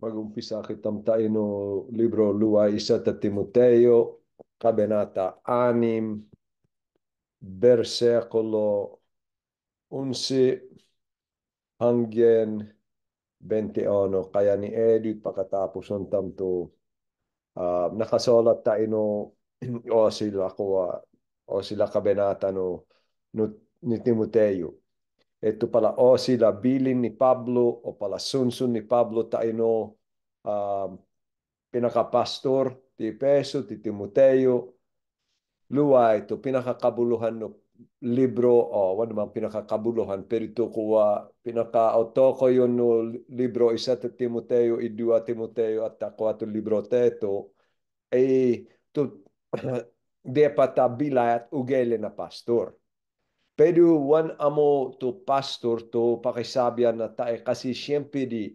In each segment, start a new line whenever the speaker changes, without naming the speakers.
Mag-umpisa kitam tayo no libro Luwa isa ta Timoteo, kabanata 6, bersikulo 11 hanggang 21. Kaya ni Edith pagkatapos ng tamto, nakasulat tayo no o sila ko o sila kabanata no, ni Timoteo. Ito pala o sila bilin ni Pablo o pala sunsun ni Pablo tayo no, pinakapastor ti Peso, ti Timoteo, luwa ito, pinakakabuluhan no libro, o ano man pinakakabuluhan, pero ito kuwa, pinaka-auto ko yun no libro, isa ti Timoteo, idua Timoteo, at ako ato libro teto, ay to, de patabila at ugele na pastor. Pero one amo to pastor to pakisabihan na tayo kasi siyempre di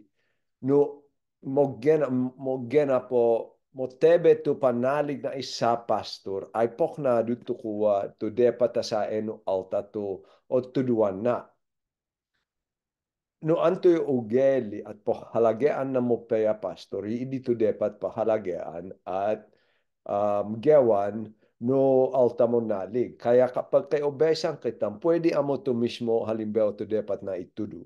no mogena po motebe to panalig na isa pastor ay pok na dito kuwa to depata sa eno alta to o tuduan na no antoy ugeli at po halagaan na mo peya pastor hindi to depat pa halagaan at gewan no alta mo nalig kaya kapag kay obesan kitam pwede amo to mismo halimbawa to depat na itudu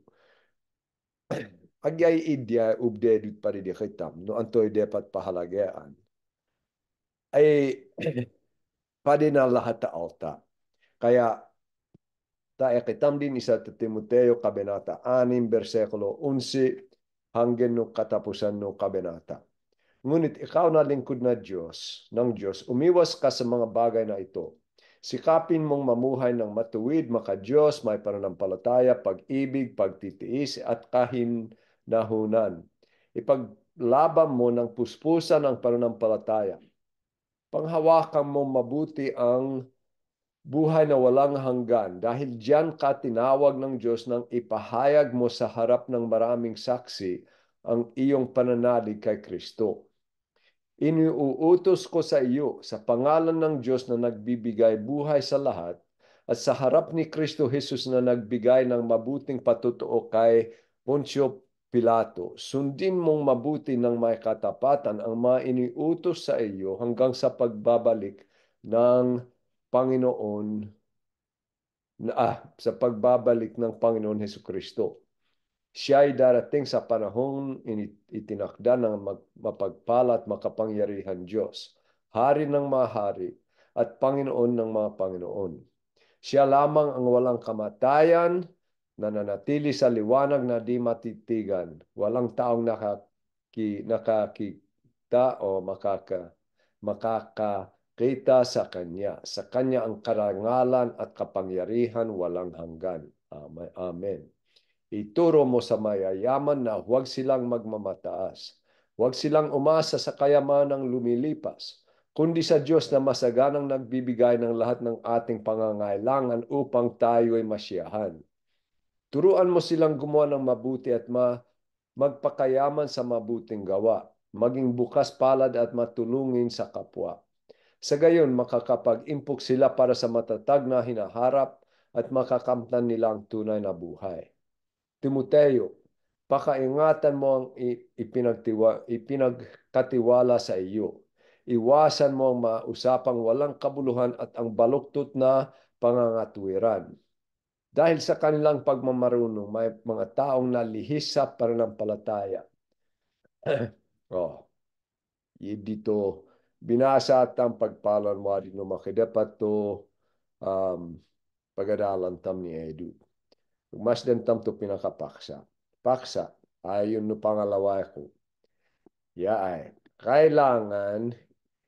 agyay idya ubdedut pa rin kitam no antoy depat pahalagaan ay pwede na lahat ta alta kaya tae kitam din isa ta Timoteo kabanata 6 bersikulo 11 hanggang no katapusan no kabanata. Ngunit ikaw na lingkod na Diyos, ng Diyos, umiwas ka sa mga bagay na ito. Sikapin mong mamuhay ng matuwid, maka-Diyos, may pananampalataya, pag-ibig, pagtitiis, at kahinahunan. Ipaglaban mo ng puspusan ang pananampalataya. Panghawakan mo mabuti ang buhay na walang hanggan dahil diyan ka tinawag ng Diyos nang ipahayag mo sa harap ng maraming saksi ang iyong pananalig kay Kristo. Iniuutos ko sa iyo sa pangalan ng Diyos na nagbibigay buhay sa lahat at sa harap ni Kristo Jesus na nagbigay ng mabuting patutuo kay Poncio Pilato. Sundin mong mabuti ng may katapatan ang mga iniutos sa iyo hanggang sa pagbabalik ng Panginoon sa pagbabalik ng Panginoon Hesus Kristo. Siya ay darating sa panahong itinakda ng mapagpala at makapangyarihan Diyos, Hari ng mga hari at Panginoon ng mga Panginoon. Siya lamang ang walang kamatayan, nananatili sa liwanag na di matitigan. Walang taong nakakita o makakakita sa Kanya. Sa Kanya ang karangalan at kapangyarihan walang hanggan. Amen. Ituro mo sa mayayaman na huwag silang magmamataas. Huwag silang umasa sa kayamanang lumilipas, kundi sa Diyos na masaganang nagbibigay ng lahat ng ating pangangailangan upang tayo ay masiyahan. Turuan mo silang gumawa ng mabuti at magpakayaman sa mabuting gawa, maging bukas palad at matulungin sa kapwa. Sa gayon, makakapag-impok sila para sa matatag na hinaharap at makakamtan nila ang tunay na buhay. Timoteo, pakaingatan mo ang ipinagkatiwala sa iyo. Iwasan mo ang mausapang walang kabuluhan at ang baluktot na pangangatwiran. Dahil sa kanilang pagmamarunong, may mga taong nalihis sa pananampalataya. Oh, dito binasa at ang pagpalan mo din makidapat to pagadalan tam ni Edu. Mas den tam to pinakapaksa. Paksa, ayon no pangalawa ko. Yaay, kailangan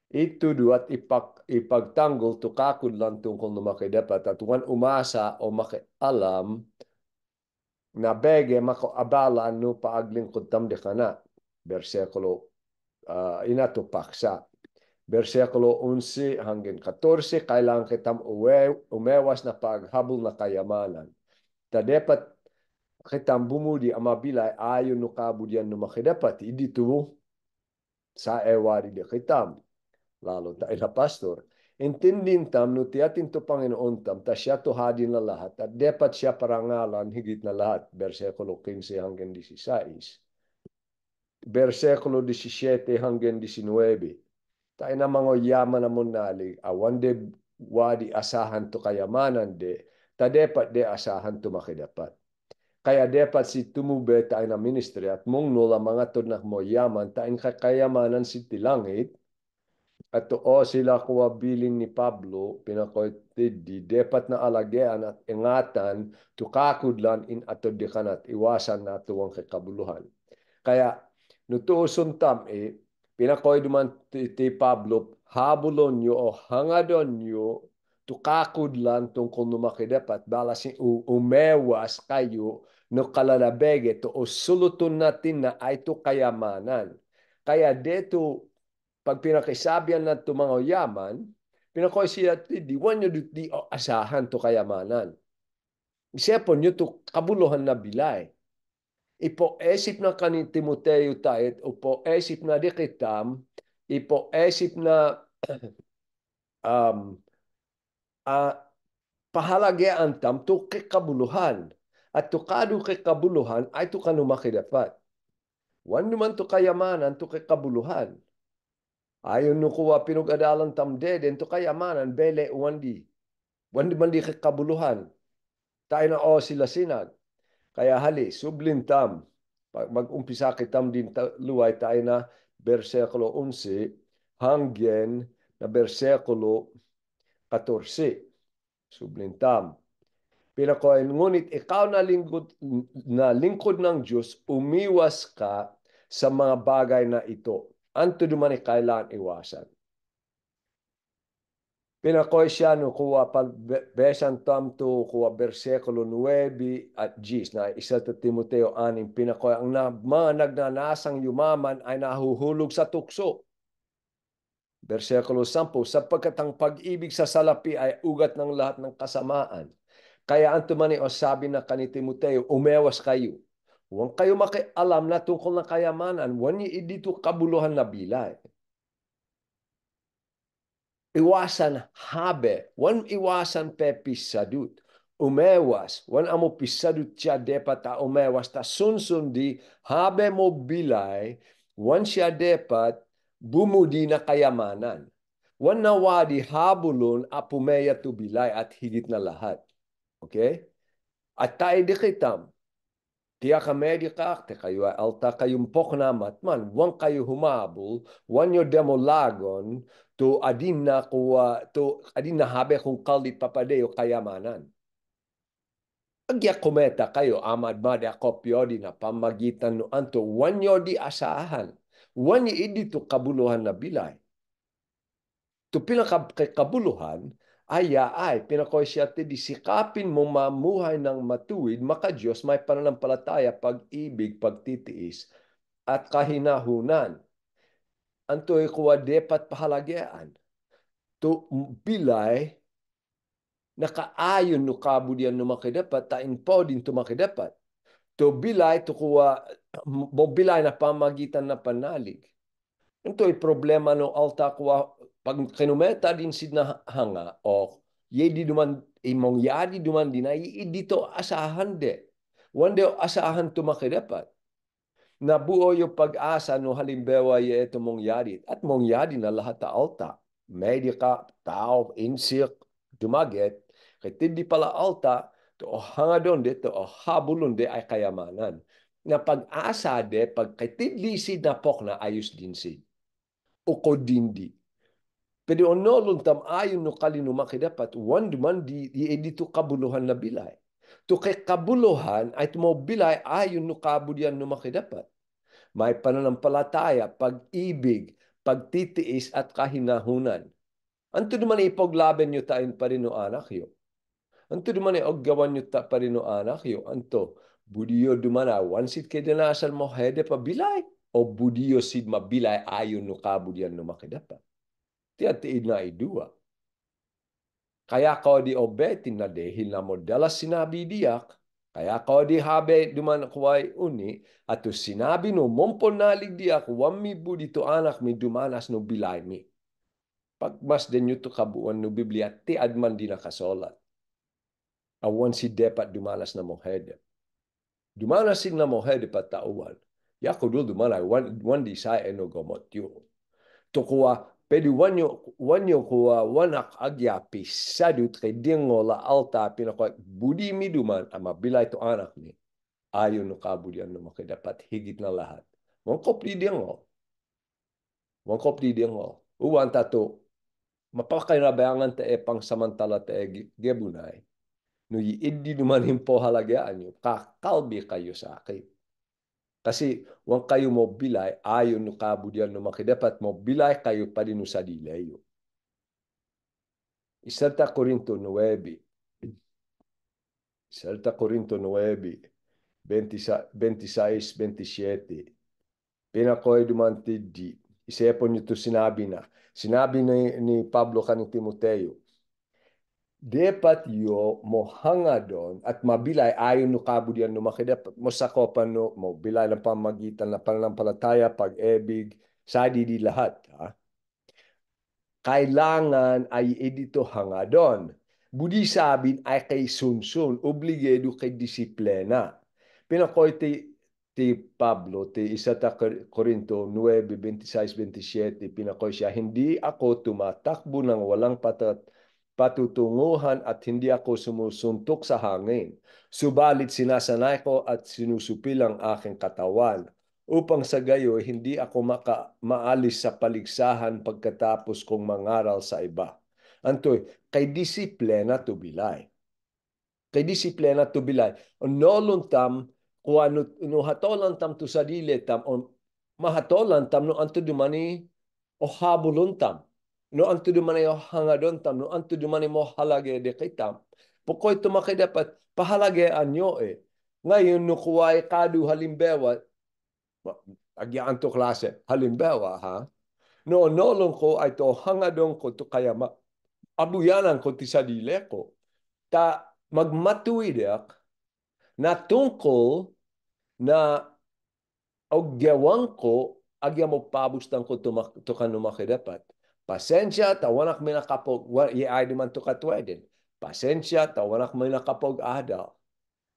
itudu at ipagtanggol to kakud lang tungkol na makidapat at tuwan umasa o makialam na bege makaabala no paaglingkod tam de kana. Bersikulo inato paksa. Bersikulo 11 hanggang 14, kailangan kitang umewas na paghabol na kayamanan. Dapat kitang bumudi ang mabilay ayon no kabudyan no makidapat. Hindi to sa ewari de kitam. Lalo tayo na pastor. Intindin tam no tiyatin to Panginoon tam ta siya to hadin na lahat at dapat siya parangalan higit na lahat. Bersikulo 15 hanggang 16. versikulo 17 hanggang 19. Tayo na mga yaman na nalig, awan de wadi asahan to kayamanan de, ta dapat de asahan to makidapat. Kaya dapat si tumube tayo na ministry at mong nula mga to na mo yaman, tayo kakayamanan si tilangit, at o sila kuwa bilin ni Pablo, pinakoytid dapat na alagean at ingatan, tukakudlan in ato di kanat, iwasan na tuwang kakabuluhan. Kaya, nutuusun tam pinakoy duman ti Pablo, habulon nyo o hangadon nyo, tukakudlan tungkol numakidapat, balas umewas kayo, no kalalabege to o sulutun natin na ay to kayamanan. Kaya dito, pag pinakisabihan na ito mga yaman, pinakoy siya, di wan nyo di asahan to kayamanan. Isipon nyo to kabuluhan na bilay. Ipoesip na kanin Timoteo tayo, upoesip na di kitam, ipoesip na um, uh, pahalagaan tam to kikabuluhan. At to kadu kikabuluhan ay to kanumakidapat. Wan naman to kayamanan to kikabuluhan. Ayon no kuwa pinugadalan tam deden to kayamanan bele wandi. Wandi man di kabuluhan. Tayo na o sila sinag. Kaya hali, sublintam. Mag-umpisa kitam din luway tayo na versikulo 11 hanggang na versikulo 14. Sublintam. Pinakoin, ngunit ikaw na lingkod ng Diyos, umiwas ka sa mga bagay na ito. Anto duman kailangan iwasan. Pinakoy siya no kuha besan tamto kuha versikulo 9 at 10 na isa ta Timoteo 6 pinakoy ang mga nagnanasang yumaman ay nahuhulog sa tukso. Versikulo 10 sapagkat ang pag-ibig sa salapi ay ugat ng lahat ng kasamaan. Kaya ang tumani o sabi na kani Timoteo, umewas kayo. Huwag kayo makialam na tungkol ng kayamanan, huwag niyo dito kabuluhan na bilay. Iwasan habe, wan iwasan pe pisadut. Umewas, wan amo pisadut siya depat ta umewas ta sunsundi habe mo bilay, wan siya depat bumudi na kayamanan. Wan nawadi habulon apumeya tu bilay at higit na lahat. Okay? At tayo di kitam, tiya ka medika, te kayo alta kayong poknamat man, wan kayo humabol, wan yo demolagon, to adin na kuwa to adin na habe kung kalit papadeo kayamanan. Agya kometa kayo amad mada kopyo di na pamagitan no anto wanyo di asahan. Wanyo idi to kabuluhan na bilay. To pinakabuluhan ay pinakoy siya ti disikapin mo mamuhay ng matuwid maka Diyos may pananampalataya pag-ibig pagtitiis at kahinahunan. Antoy kuwa depat pahalagaan. To bilay nakaayon no kabudian no makidapat tain po din to makidapat. To bilay to kuwa mo bilay na pamagitan na panalig. Ito ay problema no alta kuwa pag kinumeta din sid na hanga o ye di duman imong yadi duman din ay dito asahan de. Wande asahan to makidapat. Nabuo yung pag-asa no halimbawa ye ito mong yadi at mong yadi na lahat ta alta. Medika, tao, insik, dumaget, kay tindi pala alta, to hanga doon de, to habulon de ay kayamanan. Na pag-asa de, pag kay tindi si napok na ayos din si. Uko dindi. Pero ono luntam ayon no kalino makidapat, wan duman di dito kabuluhan na bilay. To kay kabuluhan ay tumo bilay ayon no kabudian no makidapat. May pananampalataya, pag-ibig, pagtitiis at kahinahunan. Anto naman ipaglaban nyo tayo pa rin no anak yo. Anto naman oggawan nyo pa rin no anak yo. Anto, budiyo dumana, wansit kay dinasal mo hede pa bilay. O budiyo sid mabilay ayon no kabudian no makidapa. Tiad-tiid na idua. Kaya ko di obetin na dehil na mo dalas sinabi diyak, kaya ko di habe duman kuway uni, ato sinabi no, mompon nalig diyak, wami budi to anak mi dumanas no bilay mi. Pagmas din nyo to kabuan no Biblia, ti adman di nakasolat. Awan si depat dumanas na mohede. Dumanas si na mohede patauan. Yako dulu mana wan di saya no gamot yo. To kuwa pedi wanyo kuwa wanak agya pisadu tradingo la alta pinako budi miduman ama bila itu anak ni ayo no kabudian no dapat higit na lahat. Mongkop di dingo. Mongkop di dingo. Uwan tato mapakay na bayangan te pang samantala te gebunay. No idi duman himpo halagaan nyo, kakalbi kayo sa akin. Kasi wang kayo mo bilay, ayon no kabudian no makidapat mo bilay kayo pa rin sa dilayo. Isalta Corinto 9. Isalta Corinto 9. 26, 27. Pinakoy dumantid di. Isipon nyo ito sinabi na. Sinabi ni Pablo kaning Timoteo, dapat yo mo hanga doon at mabilay ayon no kabudian no makidapat mo sakopan no mo bilay ng pamagitan na pananampalataya, pag-ebig, sa di lahat. Ha? Kailangan ay edito hanga doon. Budi sabin ay kay sunsun, obligedo kay disiplina. Pinakoy ti Pablo, ti isa ta Corinto 9:26-27, pinakoy siya, hindi ako tumatakbo ng walang patutunguhan at hindi ako sumusuntok sa hangin. Subalit sinasanay ko at sinusupil ang aking katawan upang sa gayo hindi ako maalis sa paligsahan pagkatapos kong mangaral sa iba. Antoy, kay disiplina to bilay. Kay disiplina to bilay. Nolon tam, kung ano, no hatolan tam to sa dili tam, o mahatolan tam no anto dumani o habulon tam. No anto dumani o hangadon tam, no anto dumani mo halage de kay tam. Pukoy tumakay dapat pahalagean nyo eh. Ngayon, no kuway kadu halimbawa, agyaan to klase. Halimbawa, ha? No, nolong ko ay to hangadong ko to kaya abuyanan ko ti sa dile ko. Ta magmatuidak na tungkol na agyawang ko agya mo pabustan ko to kanumakidapat. Pasensya, tawanak may nakapog, i-ay naman to katwedin. Pasensya, tawanak may nakapog adal.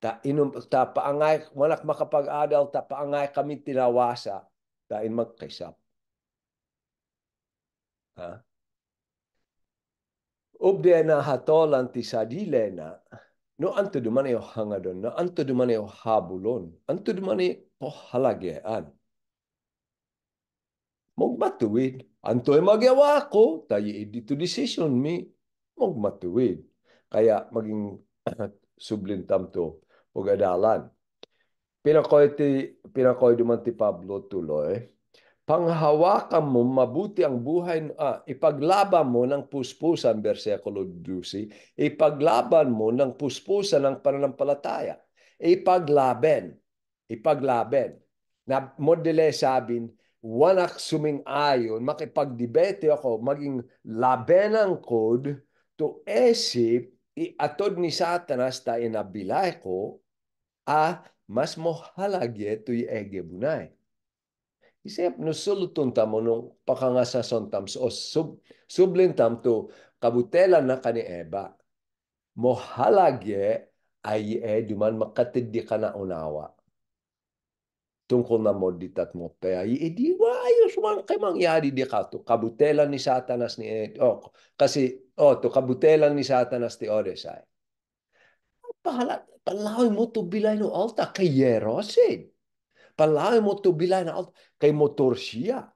Ta paangay, wanak makapag-adal, ta paangay kami tinawasa. Tain magkaisap. Ha? Ubde na hatolan ti sadile na, no anto duman yo hangadon, no anto duman yo habulon, anto duman yo halagean. Magmatuwid. Anto ay magyawa ko, tayo dito decision mi, magmatuwid. Kaya maging sublintam to, o adalan. Pinakoy duman ti Pablo tuloy, panghawakan mo mabuti ang buhay, ipaglaban mo ng puspusan, versikulo 12, ipaglaban mo ng puspusan ng pananampalataya. Ipaglaben. Na modele sabin, wanak suming-ayon, makipagdebate ako, maging labenang kod, to esip, atod ni Satanas ta inabilay ko, mas mohalagye to ege bunay. Isip no suluton tamo nung pakangasason tam o sublin tam to kabutelan na kani Eba. Mohalagye ay duman makatindi ka na unawa. Tungkol na moditat mo. Kaya di ayos man kay mangyari di ka to. Kabutelan ni Satanas ni kasi to kabutelan ni Satanas ti Oresay. Palawin mo to bilay no alta kay Yerosid. Palawin mo to bilay na alta kay motor siya.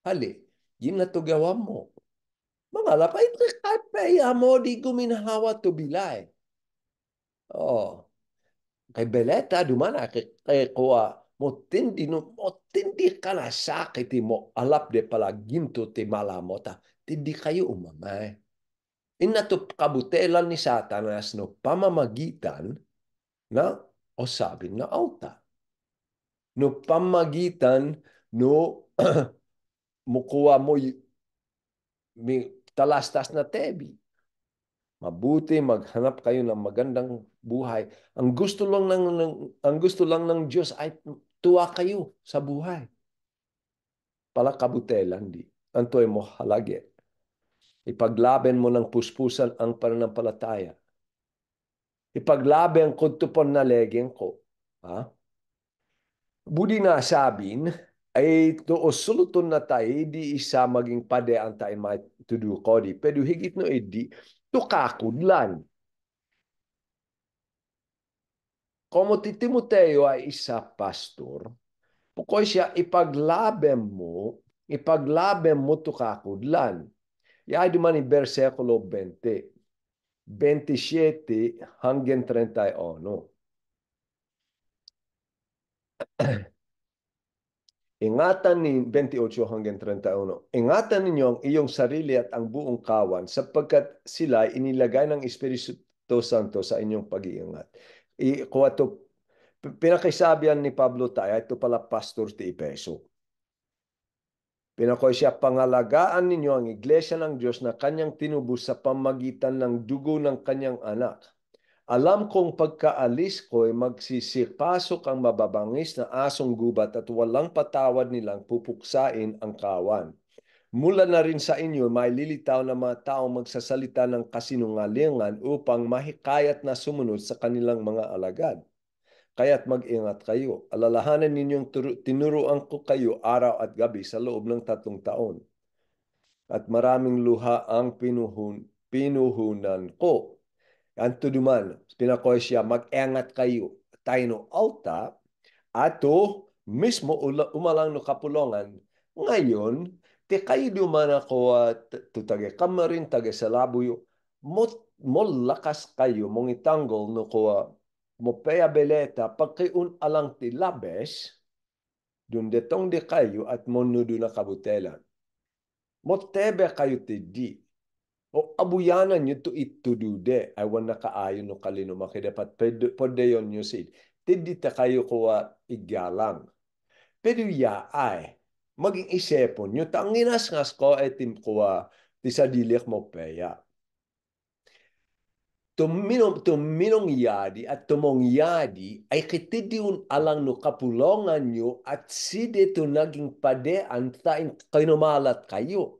Hali, yun na to gawa mo. Mga lapay, kaya mo di guminahawa to bilay. Oh, kay Beleta, dumana, kay kuwa, mo tindi ka na sakit mo, alap de pala ginto ti malamota, tindi kayo umamay. Ina to kabutelan ni Satanas no pamamagitan na o sabi na alta. No pamagitan no mukuha mo may talastas na tebi. Mabuti maghanap kayo ng magandang buhay. Ang gusto lang ng Diyos ay tuwa kayo sa buhay. Pala kabutelan di. Antoy mo halage. Ipaglaben mo ng puspusan ang pananampalataya. Ipaglaben ko tupon na legeng ko. Ha? Budi na sabin, ay to suluton na tayo, di isa maging pade ang tayo may tudu ko di. Pero higit no edi, to kakudlan. Como ti Timoteo ay isa pastor, pukoy siya ipaglaben mo to kakudlan. Yay duman in versikulo 20, 27 hanggang 31. Ingatan ni 28 hanggang 31. Ingatan ninyo ang iyong sarili at ang buong kawan sapagkat sila inilagay ng Espiritu Santo sa inyong pag-iingat. Kuha to, pinakasabihan ni Pablo tayo, ito pala pastor ti Epeso. Pinakoy siya, pangalagaan ninyo ang iglesia ng Diyos na kanyang tinubos sa pamagitan ng dugo ng kanyang anak. Alam kong pagkaalis ko'y magsisipasok ang mababangis na asong gubat at walang patawad nilang pupuksain ang kawan. Mula na rin sa inyo, may lilitaw na mga taong magsasalita ng kasinungalingan upang mahikayat na sumunod sa kanilang mga alagad. Kaya't mag-ingat kayo. Alalahanan ninyong tinuruan ko kayo araw at gabi sa loob ng 3 taon. At maraming luha ang pinuhunan ko. Anto duman, pinakoy siya, mag-engat kayo. Tayo no alta, ato mismo umalang no kapulongan. Ngayon, ti kayo duman ako tutage kamarin, tage sa labuyo, mo lakas kayo, mong itanggol no ko mo pea beleta, pagkayun alang ti labes, dun detong di kayo at mo nudo na kabutelan. Mo tebe kayo ti di. O abuyanan nyo to itudude. Ay wan na kaayon no kalino makidapat. Pwede yon nyo sid. Tidi ta kayo kuwa igalang. Pero ya ay. Maging isepon nyo. Ta ang nginasngas ko ay tim kuwa ti sa dilik mo peya. Tuminong yadi at tumong yadi ay kitidiun alang no kapulongan nyo at side to naging padean tain kinumalat kayo.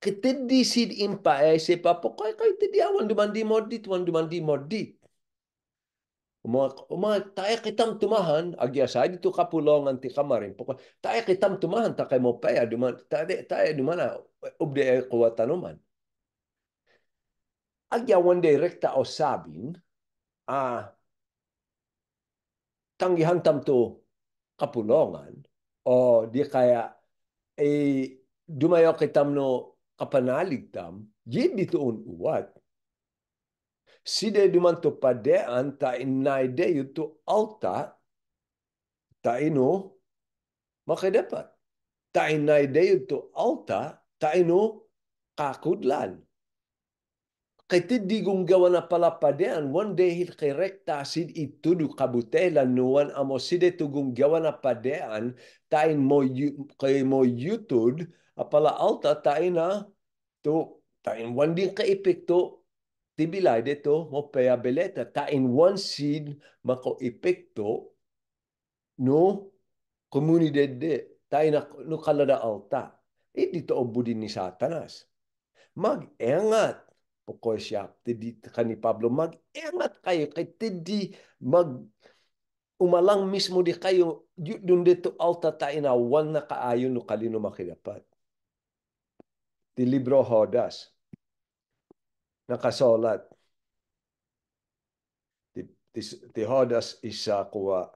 Kitidi sid impa se papo kay tidi awan dumandi modit wan dumandi modit. Tayo kitam tumahan agya sa dito kapulongan ti kamarin poko tayo kitam tumahan ta kay mo paya duman tayo dumana ubde ko tanuman. Agya one day rekta o sabin tanggihan tam to kapulongan o di kaya dumayo kitam no kapanaligtam yun dito uwat. Side dumanto padean ta inaide yuto alta ta ino makidapat. Ta inaide yuto alta ta ino kakudlan. Kay tidigong gawa na pala padean, one day hil kay rekta sid itudu kabutelan nuwan amo side tugong gawa na padean tain mo kay mo yutud apala alta tain na to tain one din ka epekto tibilay dito mo paya beleta ta in one seed mako epekto no komunidad de tayo na no kalada alta dito obudin ni Satanas mag-engat pokoy siya tidi kani Pablo mag-engat kayo kay tidi mag umalang mismo di kayo dun dito alta tayo na one na kaayon no kalino makidapat ti libro Hodas nakasolat ti Hodas isa kuwa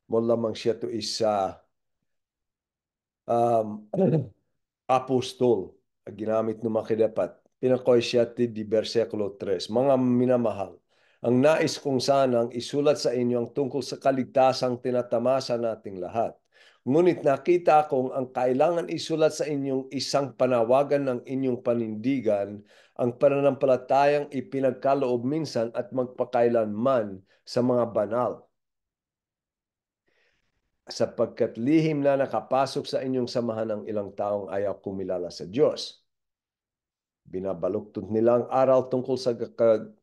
mo lamang siya to isa apostol ginamit ng makidapat. Pinakoy siya ti di versikulo 3. Mga minamahal, ang nais kong sanang isulat sa inyo ang tungkol sa kaligtasang tinatamasa nating lahat. Ngunit nakita kong ang kailangan isulat sa inyong isang panawagan ng inyong panindigan, ang pananampalatayang ipinagkaloob minsan at magpakailanman sa mga banal sapagkat lihim na nakapasok sa inyong samahan ng ilang taong ayaw kumilala sa Diyos. Binabaluktot nila ang aral tungkol sa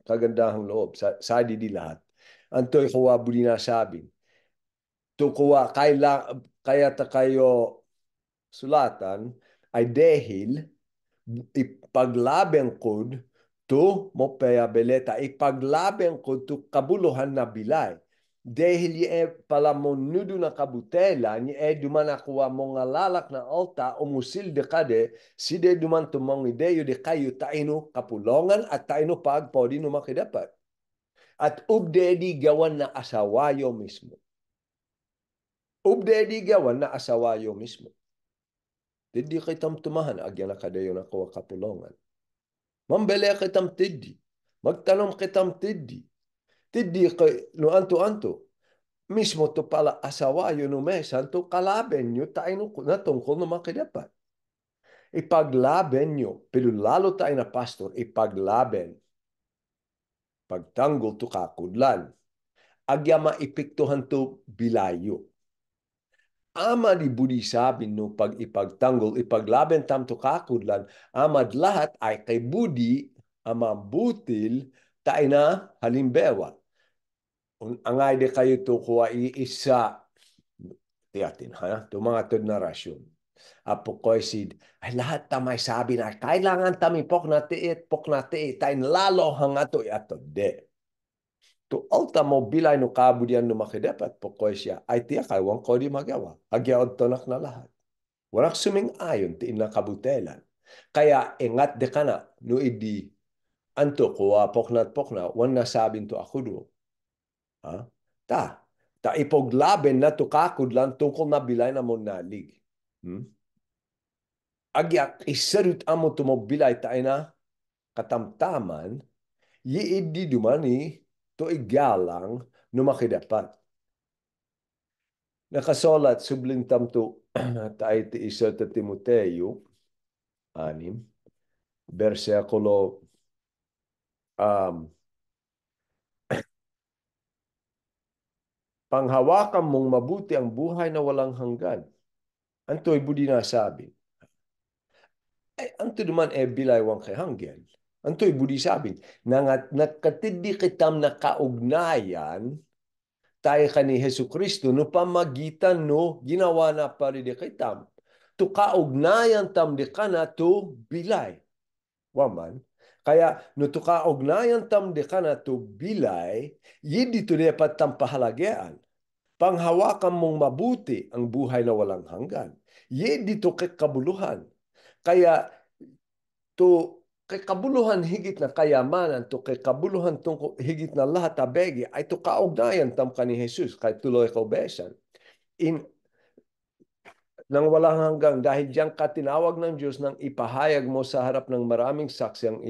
kagandahang loob. Sa di lahat. Anto'y kuwa budi na sabi. To kuwa kaya ta kayo sulatan ay dahil ipaglaben kod to mo paya beleta ipaglaben kod to kabuluhan na bilay. dahil ye pala mo nudo na kabutela, ye duman akuwa mo nga lalak na alta, umusil de kade, side duman tumong ideyo de kayo taino kapulongan at taino pagpodi no makidapat. At ubdedi gawan na asawayo mismo. Ubdedi gawan na asawayo mismo. Didi kitam tumahan, agyan na kadayo na kuwa kapulongan. Mambele kitam tiddi. Magtanong kitam tiddi. Tiddi no anto-anto. Mismo to pala asawayo no mesan to kalaben nyo tayo na tungkol na makidapat. Ipaglaben nyo, pero lalo tayo na pastor, ipaglaben. Pagtanggol to kakudlan. Agya maipiktuhan to bilayo. Ama di budi sabin no pag ipagtanggol, ipaglaben tam to kakudlan, amad lahat ay kay budi, ama butil, tayo na halimbawa. Angay de kayo to kuha iisa, tiyatin ha, to mga tod na rasyon. Apo ko sid, ay lahat tamay sabi na, kailangan tami pok na tiit, tayo lalo hangato ato de. To alta mo bilay no kabudian no makidapat po ko siya, ay tiya kaywang ko di magawa. Agyaod tonak na lahat. Warak suming ayon ti ina kabutelan. Kaya ingat de kana no idi anto ko pokna, wan nasabin to ako do. Ha? Ta ipoglaben na to kakudlan tungkol na bilay na mo nalig. Agyak isarut amo to mo bilay tayo na katamtaman, yiidi dumani to igalang no makidapat. Nakasolat sublintam to tayo ti isa ta Timoteo 6, versikulo panghawakan mong mabuti ang buhay na walang hanggan. Anto'y budi na sabi. Ay, anto naman bilay wang kay hanggan. Anto'y budi sabi. Nakatindi kitam na kaugnayan tayo ka ni Hesu Kristo no pamagitan no ginawa na paride kitam. To kaugnayan tam di ka na to bilay. Waman. Kaya no to kaugnayan tam di ka na to bilay, yidi to dapat tam pahalagayan. Panghawakan mong mabuti ang buhay na walang hanggan. Yidi to kabuluhan. Kaya to kay kabuluhan higit na kayamanan, to kay kabuluhan tungkol higit na lahat abegi, ay to kaugnayan tam ka ni Jesus, kay tuloy ka besan. Nang walang hanggang, dahil diyan ka tinawag ng Diyos nang ipahayag mo sa harap ng maraming saksi ang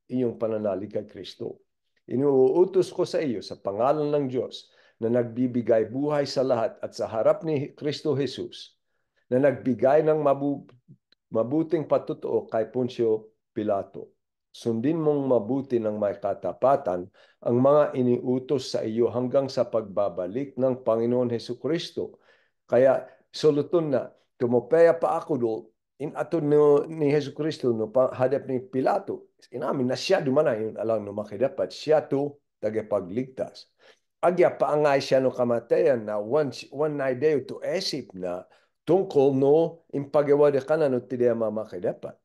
iyong pananalig kay Kristo. Inuutos ko sa iyo sa pangalan ng Diyos na nagbibigay buhay sa lahat at sa harap ni Kristo Jesus na nagbigay ng mabuting patutuo kay Poncio Pilato. Sundin mong mabuti ng may katapatan ang mga iniutos sa iyo hanggang sa pagbabalik ng Panginoon Hesu Kristo. Kaya soluton na, tumupaya pa ako do, in ato ni Hesu Kristo no hadap ni Pilato. Inamin na siya dumana yun alang no makidapat. Siya to tagapagligtas. Agya paangay siya no kamatayan na one idea to esip na tungkol no impagawa de kana no tidya mamakidapat.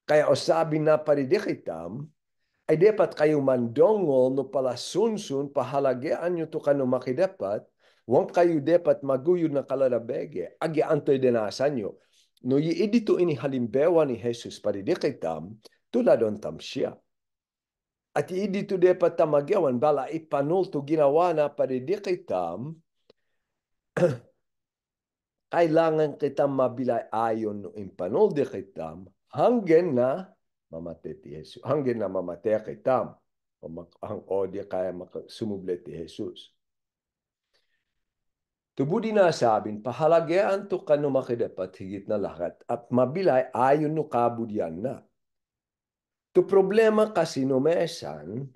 Kaya o sabi na paridikitam, ay dapat kayo mandongol no pala sunsun pahalagyan nyo to kano makidapat, wang kayo dapat maguyod na kalalabege, agi antoy dinasan nyo. No iidi to ini halimbewa ni Jesus paridikitam, tuladon tam siya. At iidi to dapat tamagyawan, bala ipanul to ginawa na paridikitam, kailangan kita mabilay ayon no impanol de kitam hanggen na mamatay ti Jesus. Hanggen na mamatay kitam. Ang odya kaya sumuble ti Jesus. Tubudi na sabin, pahalagyan to kano makidapat higit na lahat at mabilay ayon no kabudyan na. To problema kasi no mesan,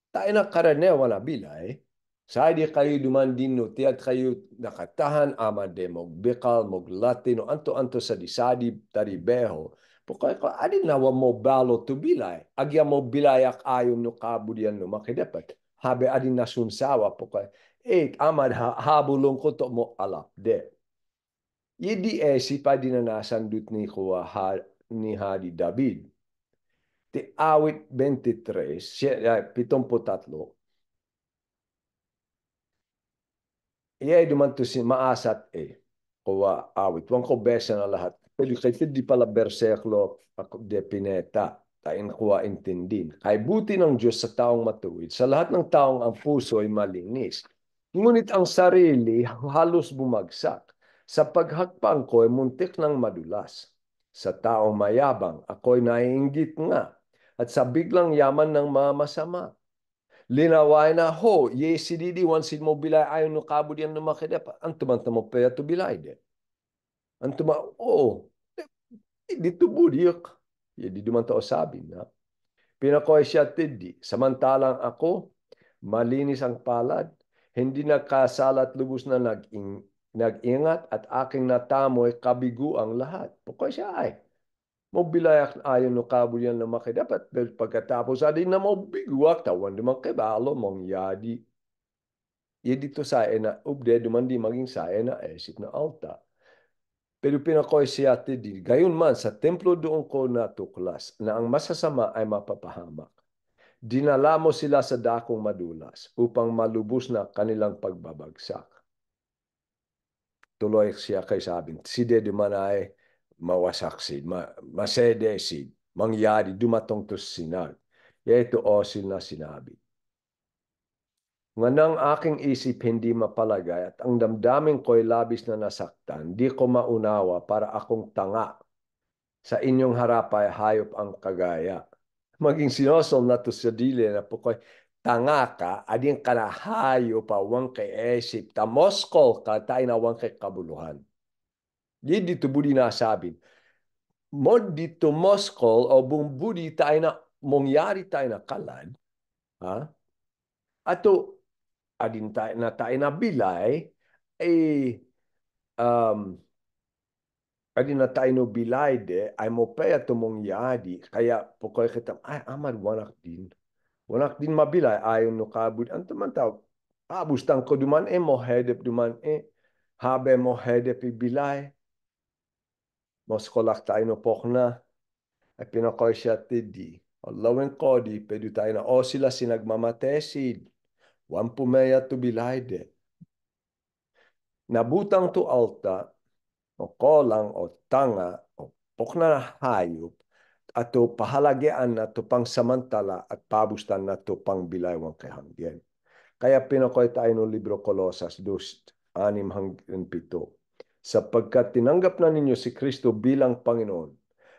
tayo na karanewa na bilay, sa di kayo dumandin no, tiyat kayo nakatahan, ama de mog bekal, mog latino, anto-anto sa disadi taribeho, pukay ko, adin nawa mo balo to bilay, agya mo bilayak ayon no kabudyan no makidapat, habe adin nasunsawa, pukay, amad habulong ko to mo alap de. Yidi si pa dinanasandut ni kuwa ni Hadi David. Ti awit 23, 73, Iya duman to si maasat kuwa awit. Wan ko besa na lahat. Pero kay di pala berseklo ako de pineta. Tain kuwa intindin. Kay buti ng Diyos sa taong matuwid. Sa lahat ng taong ang puso ay malinis. Ngunit ang sarili halos bumagsak. Sa paghakpang ko ay muntik ng madulas. Sa taong mayabang, ako'y naiinggit nga. At sa biglang yaman ng mga masama. Linaway na ho, ye sididi wan sid mo bilay ayon no kabud yan no makede pa. Antuman tamo pa to bilay de. Antuma, oh, dito budiyak. Ye di duman to sabi na. Pinakoy siya tiddi. Samantalang ako, malinis ang palad, hindi nagkasala at lubos na nag-ingat at aking natamoy kabigu ang lahat. Pukoy siya ay. Mobilayak ayon no kabul yan na makidapat. Pagkatapos adi na mobiguak tawan naman kibalo mong yadi. Ye dito sa ena ubde duman di maging sa ena esip na alta. Pero pinakoy siya di gayon man sa templo doon ko natuklas na ang masasama ay mapapahamak. Dinala mo sila sa dakong madulas upang malubos na kanilang pagbabagsak. Tuloy siya kay sabing, side di man ay mawasaksid, masedesid, mangyari, dumatong to sinag. Ito osil na sinabi. Nga nang aking isip hindi mapalagay at ang damdamin ko'y labis na nasaktan, di ko maunawa para akong tanga. Sa inyong harap ay hayop ang kagaya. Maging sinosol na to sa dili na po ko'y tanga ka, ading ka na hayop awang kay esip, tamoskol ka, tayo na awang kay kabuluhan. Di dito budi nasabin, mo dito moskol o bumbudi tayo na, mongyari tayo na kalad, ha? Ato, adin tayo na bilay, eh, um, adin na tayo no bilay de, ay mo pa tumong yadi, kaya po ko'y kita, ay amad wanak din. Wanak din mabilay, ayon no kabud, ang taman tao, abustang ko duman mo hedep duman habe mo hedep ibilay, moskolak tayo no pokna, ay pinakoy siya tidi. Allowin ko di, pedu tayo na, o sila sinagmamatesid, wan pumeya to bilay de. Nabutang to alta, o kolang, o tanga, o pokna na hayop, ato pahalagian na to pang samantala at pabustan na to pang bilaywang kahangyan. Kaya pinakoy tayo ng libro Kolosas 2:6-7. Sapagkat tinanggap na ninyo si Kristo bilang Panginoon,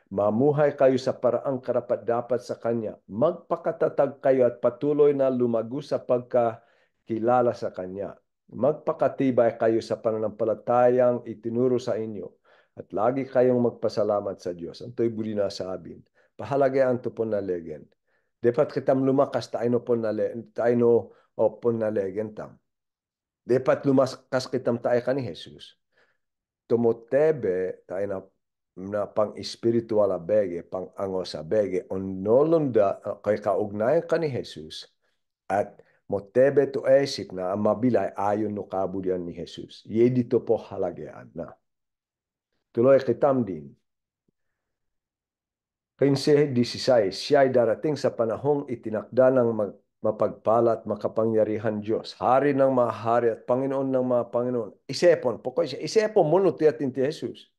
mamuhay kayo sa paraang karapat-dapat sa Kanya, magpakatatag kayo at patuloy na lumago sa pagkakilala sa Kanya. Magpakatibay kayo sa pananampalatayang itinuro sa inyo at lagi kayong magpasalamat sa Diyos. Anto'y buli na sabin. Pahalagyan to po na legend. Dapat kitam lumakas tayo po na tayo o po na legend tam. Dapat lumakas kitam tayo ka ni Jesus. Tumotebe tayo na pang espiritual abege, pang angos abege, on nolonda kay kaugnayan ka ni Jesus at motebe to esip na ang mabilay ayon no kabudyan ni Jesus. Ye dito po halagaan na. Tuloy kitam din. 15:16, siya ay darating sa panahong itinakda ng mapagpala at makapangyarihan Diyos, Hari ng mga hari at Panginoon ng mga Panginoon. Isepon, pokoy siya. Isepon mo no tiyatin ti Jesus.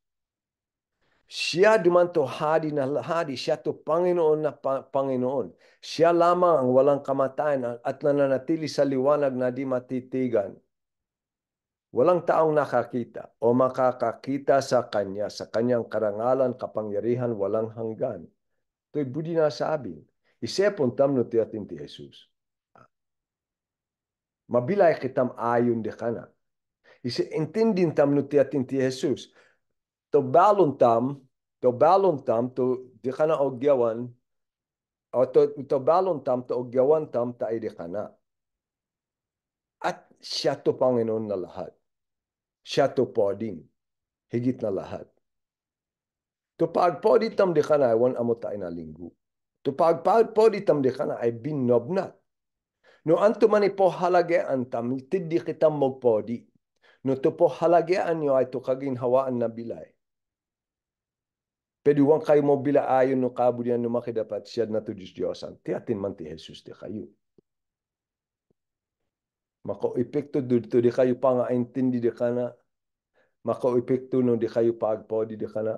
Siya dumanto hadi na hadi, siya to Panginoon na Panginoon. Siya lamang ang walang kamatayan at nananatili sa liwanag na di matitigan. Walang taong nakakita o makakakita sa Kanya, sa Kanyang karangalan, kapangyarihan, walang hanggan. Ito'y budi na sabi. Isepon tam no tiyatin ti Jesus. Mabilay kitam ayon di kana. Intindin tam no tiyatin ti Jesus. To balon tam, to di kana ogyawan, o to balon tam, to ogyawan tam, ta di kana. At siya to Panginoon na lahat. Siya to poding. Higit na lahat. To pagpodi tam di kana, wan amo tayo na linggo. To pagpodi tam di kana, ay binobnat. No anto man po halagaan tam, tiddi kita magpodi. No to po halagaan nyo ay to kaginhawaan na bilay. Pero wang kayo mo bila ayon no kabudyan no makidapat siya na to Diyos Diyosan. Tiyatin man ti Jesus ti kayo. Mako-epekto dito di kayo pangaintindi di kana. Mako-epekto no di kayo pagpodi di kana.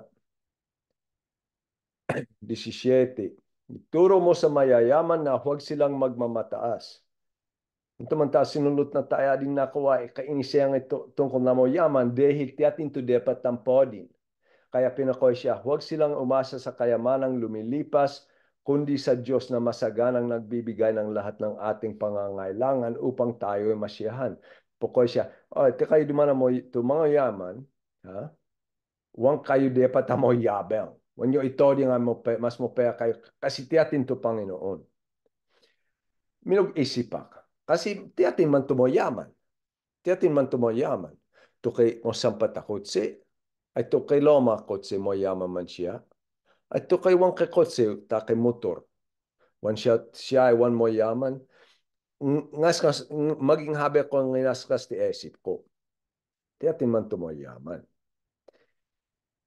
17. Ituro mo sa mayayaman na huwag silang magmamataas. Ito man ta sinulot na tayo din nakuha, kainisiyang ito tungkol na mo yaman, dahil tiyatin to dapat tampodin. Kaya pinakoy siya, huwag silang umasa sa kayamanang lumilipas, kundi sa Diyos na masaganang nagbibigay ng lahat ng ating pangangailangan upang tayo ay masiyahan. Pukoy siya, oh, ito kayo dumana mo ito mga yaman, ha? Huwag kayo dapat mo yabang. Huwag nyo ito din mo, mas mo pa kayo, kasi tiyatin to Panginoon. Minug isipak. Kasi tiyatin man tumoyaman. Tiyatin man tumoyaman. To kay mo sampat akotse. Ay to kay loma kotse mo yaman man siya. Ay to kay wang kotse ta kay motor. Wan siya ay wan mo yaman. Ngas maging habe ko nginaskas ti esip ko. Tiyatin man tumoyaman.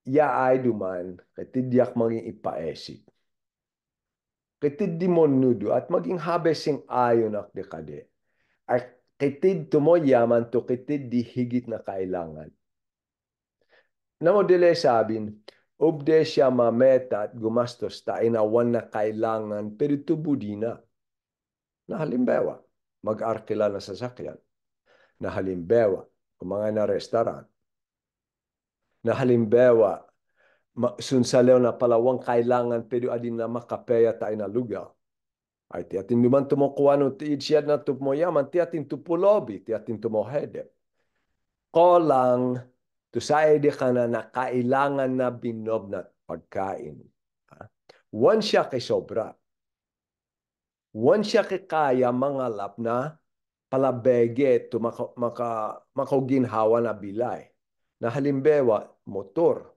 Ya ay duman kay tidyak maging ipaesip. Kay tiddi mo nudo at maging habe sing ayon ak dekade. Ay kitid tumoyaman to kitid di higit na kailangan. Namodele sabin, ubde siya mameta at gumastos ta inawan na kailangan pero tubudi na. Na halimbawa, mag-arkila na sasakyan. Na halimbawa, mga na restaurant. Na halimbawa, sunsalaw na palawang kailangan pero adin na makapeya tayo na lugar. Ay tiyatin naman tumukuha no tiid siya na tumoyaman, tiyatin tupulobi, tiyatin tumohede. Kolang to sa ide ka na kailangan na binob na pagkain. Wan siya kay sobra. Wan siya kay kaya mangalap na palabege to makaginhawa na bilay. Na halimbawa, motor.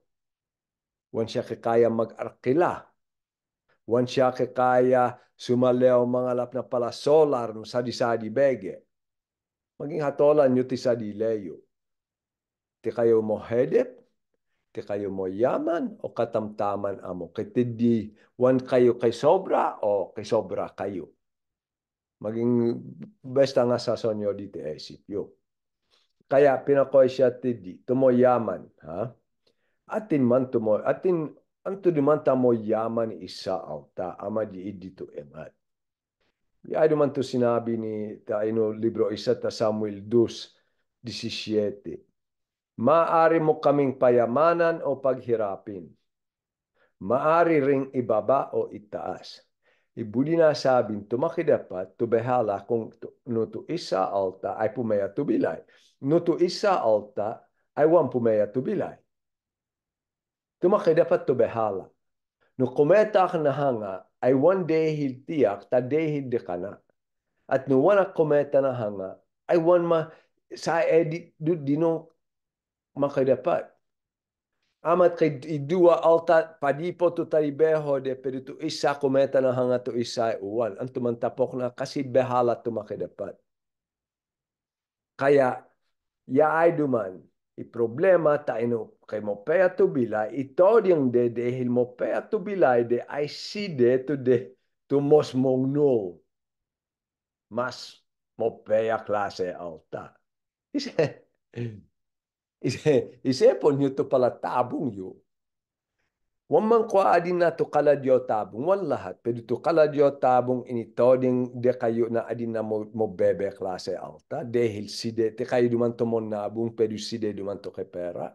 Wan siya kay kaya mag-arkila. Wan siya kay kaya sumalew mangalap na pala solar no sadi-sadi bege. Maging hatolan nyo ti sadileyo. Ti kayo mo hedep, ti kayo mo yaman o katamtaman amo. Kay di wan kayo kay sobra o kay sobra kayo. Maging besta nga sa sonyo dito esipyo. Kaya pinakoy siya ti tumo yaman. Ha? Atin man tumo, atin anto di man tamo yaman isa alta ama di dito emat. Ay man to sinabi ni taino libro isa ta Samuel 2:17. Maari mo kaming payamanan o paghirapin. Maari ring ibaba o itaas. Ibuli na sabing tumakidapat, tubehala kung nuto isa alta ay pumaya tubilay. Nuto isa alta ay wan pumaya tubilay. Tumakidapat tubehala. No kumeta ka na hanga ay wan dehil tiyak ta dehil de kana. At no wan kumeta na hanga ay wan ma sa edi dino makidapat. Amat kay idua alta padipo to talibeho de pero to isa kometa na hanga to isa uwan. Ang tumantapok na kasi behala tumakidapat. Kaya yaay duman, i-problema tayo kay mo paya to bilay, ito yung de dehil mo paya to bilay de ay si de to de tumos mong no. Mas mo paya klase alta. Isipon nyo to pala tabong yun. Wan man ko adin na to kaladyo tabong, wan lahat. Pero to kaladyo tabong inito ding de kayo na adin na mo bebe klase alta. Dahil si de, te kayo duman to mo nabong, pero si de duman to kay pera.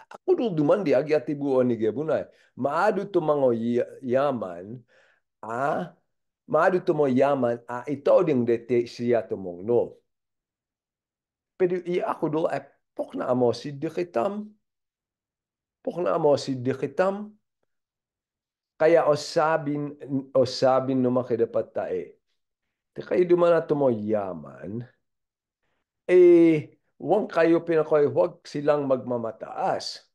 Ako do duman di agi atibuon ni Gebunay. Maado to mga yaman, maado to mo yaman, ito ding de te siya to mong no. Pero ako do, pok na amo si dikitam. Pok na amo si dikitam. Kaya osabin no makidapat tae. Di kayo dumana mo yaman, huwag kayo pinakoy, huwag silang magmamataas.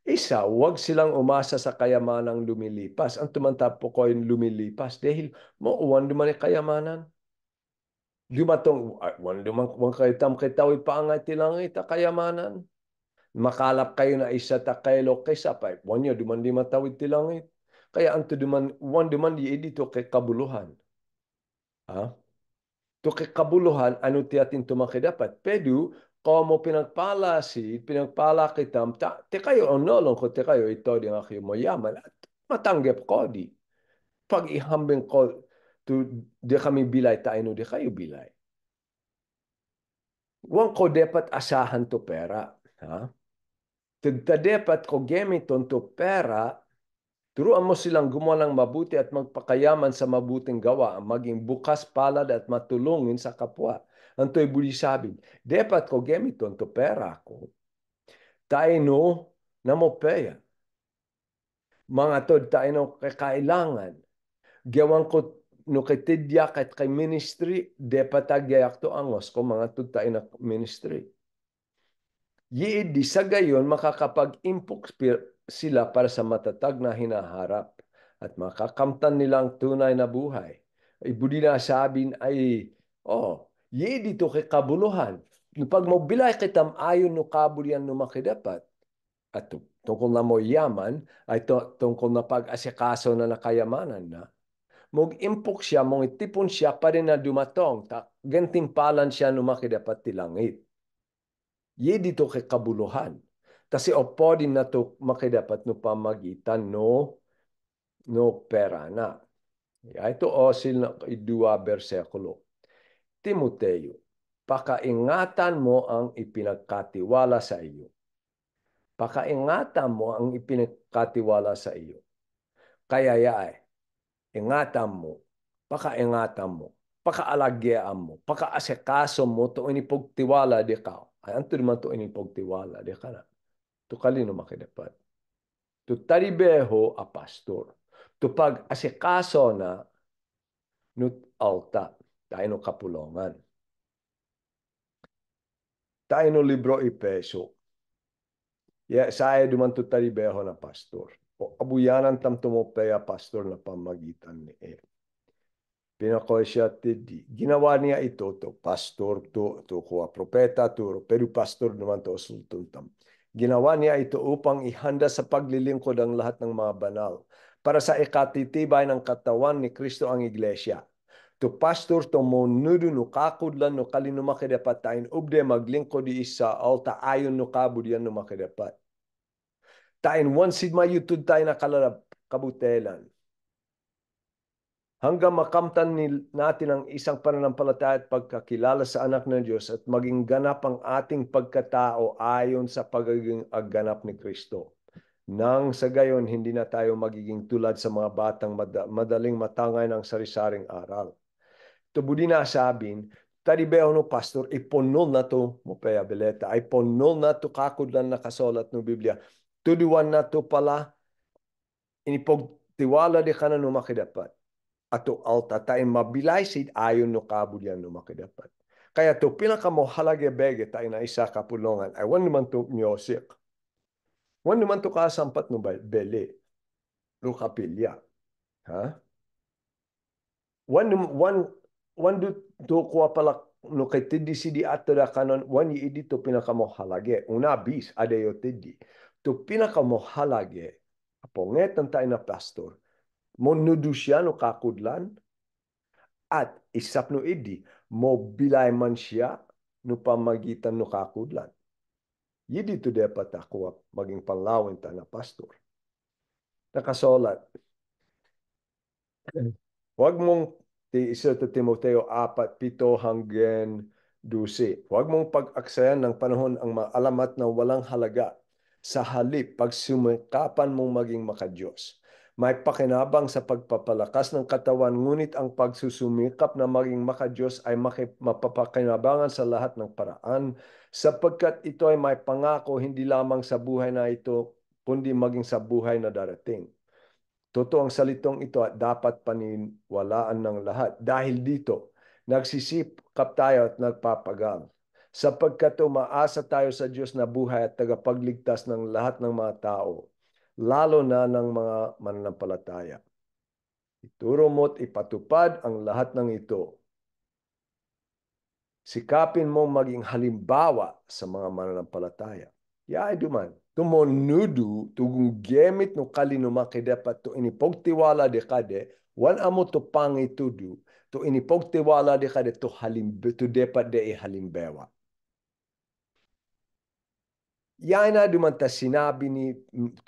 Isa, huwag silang umasa sa kayamanang lumilipas. Ang tumantapo ko yung lumilipas dahil mo uwan duman kayamanan. Dumatong, uwan duman kayo tam kitaw ipaangay tilang ita kayamanan. Makalap kayo na isa ta kayo kay sapay. Uwan nyo duman di matawid tilangit. Kaya ang duman, uwan duman di edito kay kabuluhan. Ha? To kikabuluhan, ano ti atin tumakidapat. Pero, como pinagpala kitam, ti kayo, onolong ko ti kayo, ito di nga kayo mo yaman. At matanggap ko di. Pag ihambing ko, to, di kami bilay, tayo no di kayo bilay. Huwag ko dapat asahan to pera. Ha? Tagta dapat ko gamiton to pera. Turuan mo silang gumawa ng mabuti at magpakayaman sa mabuting gawa, maging bukas palad at matulungin sa kapwa. Anto'y buli sabi, dapat ko gamiton to pera ko. Tayo no, na mo peya. Mga tod tayo no kakailangan. Gawan ko no kay tidyak at kay ministry, dapat agayak to angos ko mga tod tayo na ministry. Yiid di sa gayon makakapag-impok sila para sa matatag na hinaharap at makakamtan nilang tunay na buhay. Ibudi na sabin ay, yiid dito kay kabuluhan. Pag mobilay kitam ayon no kabulyan no makidapat, at tungkol na mo yaman, ay tungkol na pag-asikaso na nakayamanan na, mag-impok siya, mong itipon siya pa rin na dumatong, gantimpalan siya no makidapat tilangit. Ye dito kay kabuluhan. Kasi opo din na to makidapat no pamagitan no pera na. Ito osil na idua bersekulo. Timoteo, pakaingatan mo ang ipinagkatiwala sa iyo. Pakaingatan mo ang ipinagkatiwala sa iyo. Kaya ingatan mo, pakaingatan mo, pakaalagyan mo, pakaasikaso mo to inipagtiwala di ka. Ay, anto naman to inipagtiwala di ka na. To kalino makidapat. To taribeho a pastor. To pag asikaso na nut alta. Tayo no kapulongan. Tayo no libro ipeso. Saya duman to taribeho na pastor. O abuyanan tam tumopaya pastor na pamagitan ni Pinakoy siya tidi. Ginawa niya ito to pastor to kuha propeta to pero pastor naman to sultan. Ginawa niya ito upang ihanda sa paglilingkod ang lahat ng mga banal para sa ikatitibay ng katawan ni Kristo ang iglesia. To pastor to monudo no kakudlan no kalino makidapat tayo ubde maglingkod di isa alta ayon no kabudyan no makidapat. Tayo wansid mayutud tayo na kalalab kabutelan. Hanggang makamtan natin ang isang pananampalataya at pagkakilala sa anak ng Diyos at maging ganap ang ating pagkatao ayon sa pagiging ganap ni Kristo. Nang sa gayon, hindi na tayo magiging tulad sa mga batang madaling matangay ng sarisaring aral. Tubudi na sabin, tadibeo no pastor, iponol na to, mo paya beleta, ay ponol na to kakudlan na kasolat no Biblia. Tuduan na to pala, inipogtiwala di ka na no makidapat. Ato alta tayo mabilay sid ayon no kabudyan no makidapat. Kaya to pinakamohalage bege tayo na isa kapulongan ay wan naman to music. Wan naman to kasampat no bele. No kapilya. Ha? Wan to kuha pala no kay tiddi sidi ato da kanon wan yi idi to pinakamohalage. Una bis adeyo tiddi. To pinakamohalage apongetan tayo na pastor. Monudu siya no kakudlan at isap no idi, mobilay man siya no pamagitan no kakudlan. Yidi to dapat ako maging panglawin ta na pastor. Nakasolat. Huwag mong isa to Timoteo 4:7-12. Huwag mong pag-aksayan ng panahon ang maalamat na walang halaga. Sa halip, pagsumikapan mong maging makadiyos. May pakinabang sa pagpapalakas ng katawan, ngunit ang pagsusumikap na maging makadiyos ay mapapakinabangan sa lahat ng paraan, sapagkat ito ay may pangako hindi lamang sa buhay na ito, kundi maging sa buhay na darating. Totoo ang salitong ito at dapat paniniwalaan ng lahat. Dahil dito, nagsisikap tayo at nagpapagal. Sapagkat umaasa tayo sa Diyos na buhay at tagapagligtas ng lahat ng mga tao, lalo na ng mga mananampalataya. Ituro mo't ipatupad ang lahat ng ito. Sikapin mong maging halimbawa sa mga mananampalataya. Yaay duman. Tumonudu, tugung gemit no kalino makidapat to inipogtiwala de kade, wan amo to pangitudu, To inipogtiwala di ka to to dapat de halimbawa. Yan na dumanta sinabi ni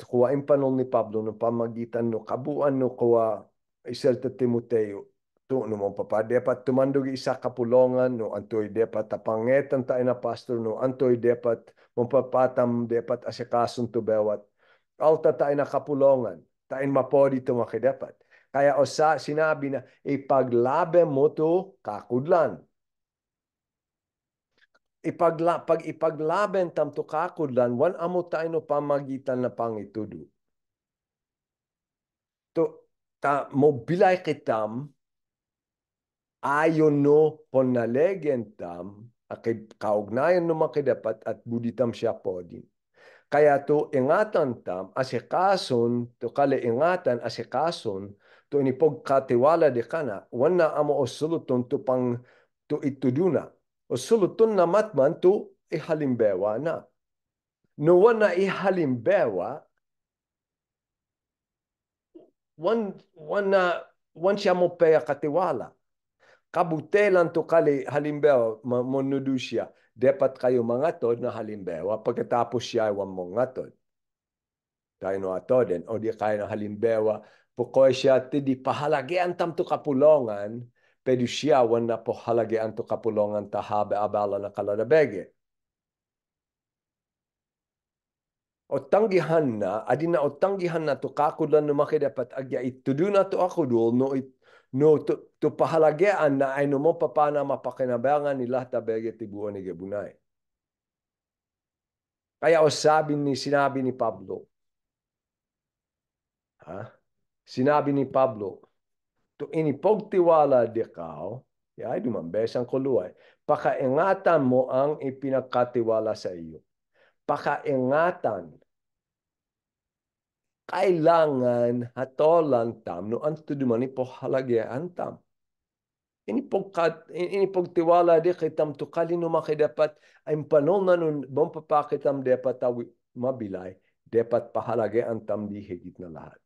kuwa impanong ni Pablo no pamagitan no kabuan no kuwa iselta Timoteo to no mo papa dapat tumandog isa kapulongan no antoy dapat tapangetan tayo na pastor no antoy dapat mapapatam dapat asikasun to bewat alta tayo na kapulongan tayo mapodi to makidapat kaya osa sinabi na ipaglabe mo to kakudlan pag ipaglaben tam to kakudlan, wan amo tayo no pamagitan na pangitudo. To, mobilay kitam, ayon no ponalegen tam, akay kaugnayan no makidapat at buditam siya podin. Kaya to ingatan tam, asikason, to kali ingatan asikason, to inipog katiwala di kana, wan na amo o suluton to pang to ituduna. O suluton na matman to ihalimbewa na. No wan na ihalimbewa, wan siya mo paya katiwala. Kabutelan to kali halimbewa, monudu siya, dapat kayo mangatod na halimbewa, pagkatapos siya wan mong ngatod. Tayo no atodin, o di kayo na halimbewa, pukoy siya, di pahalagian tam to kapulongan, pero siya wan na po halagian to kapulongan tahabe abala na kaladabege. O tanggihan na, adi na o tanggihan na to kakulan no makidapat agya itudo na to ako dul no to pahalagian na ay no mo papana mapakinabangan nila tabege tibuan ni Gebunay. Kaya o sinabi ni Pablo, ha? Sinabi ni Pablo, to inipogtiwala di kao, ay dumambesang kuluay, pakaingatan mo ang ipinagkatiwala sa iyo. Pakaingatan kailangan hatolan tam no anto dumani po halagaan tam. Inipagtiwala di kitam to kalino makidapat ay panongan nun bang papakitam dapat mabilay dapat pahalagaan tam di higit na lahat.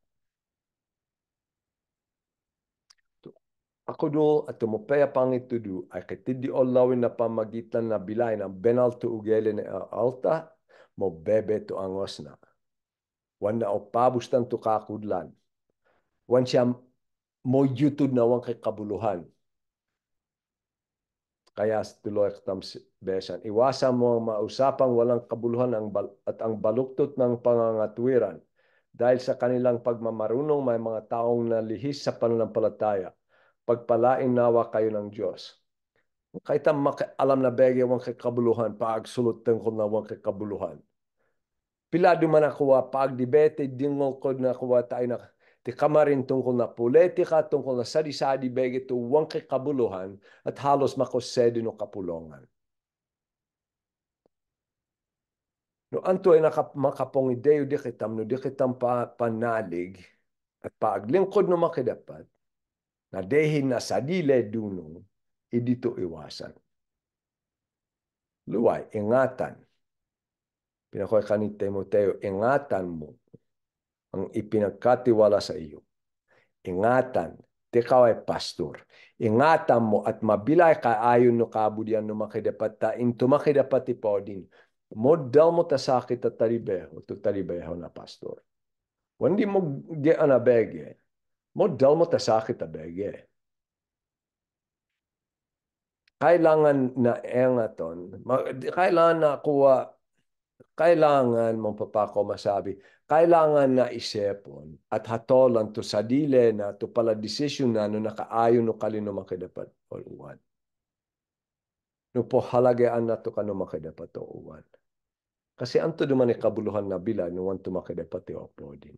Ako do at tumupaya pangitudu ay kitidi olawin na pamagitan na bilay na benal to ugele na alta mo bebe to angos na. Wan na o pabustan to kakudlan. Wan siya mo YouTube na wan kay kabuluhan. Kaya tuloy tam besan. Iwasan mo ang mausapang walang kabuluhan at ang baluktot ng pangangatwiran. Dahil sa kanilang pagmamarunong may mga taong nalihis sa pananampalataya. Pagpalain nawa kayo ng Diyos. Kahit alam na bege wang kay kabuluhan, paagsulot tungkol na wang kay kabuluhan. Pilado man ako pagdibete dingol ko na kuha tayo na ti kamarin tungkol na politika, tungkol na sadi-sadi bege to wang kay kabuluhan at halos makosede no kapulongan. No anto ay makapong ideyo di kitam no di kitam panalig at paaglingkod no makidapat na dehin na sadile dunong idito iwasan. Luway, ingatan. Pinakoy ka ni Timoteo, ingatan mo ang ipinagkatiwala sa iyo. Ingatan, ikaw ay pastor. Ingatan mo at mabilay ka ayon no kabudian no makidapat ta into makidapat ipodin. Modal mo ta sakit at talibeho, to talibeho na pastor. Hindi mo gaan na bege, modal mo ta sakit a bege. Kailangan na engaton, kailangan na kuha kailangan mong papako masabi, kailangan na isipon at hatolan to sa dile na to pala desisyon na no nakaayon no kalino makidapat o uwan. No po halagaan na to kano makidapat o uwan. Kasi anto duman kabuluhan na bila no wanto makidapat o din.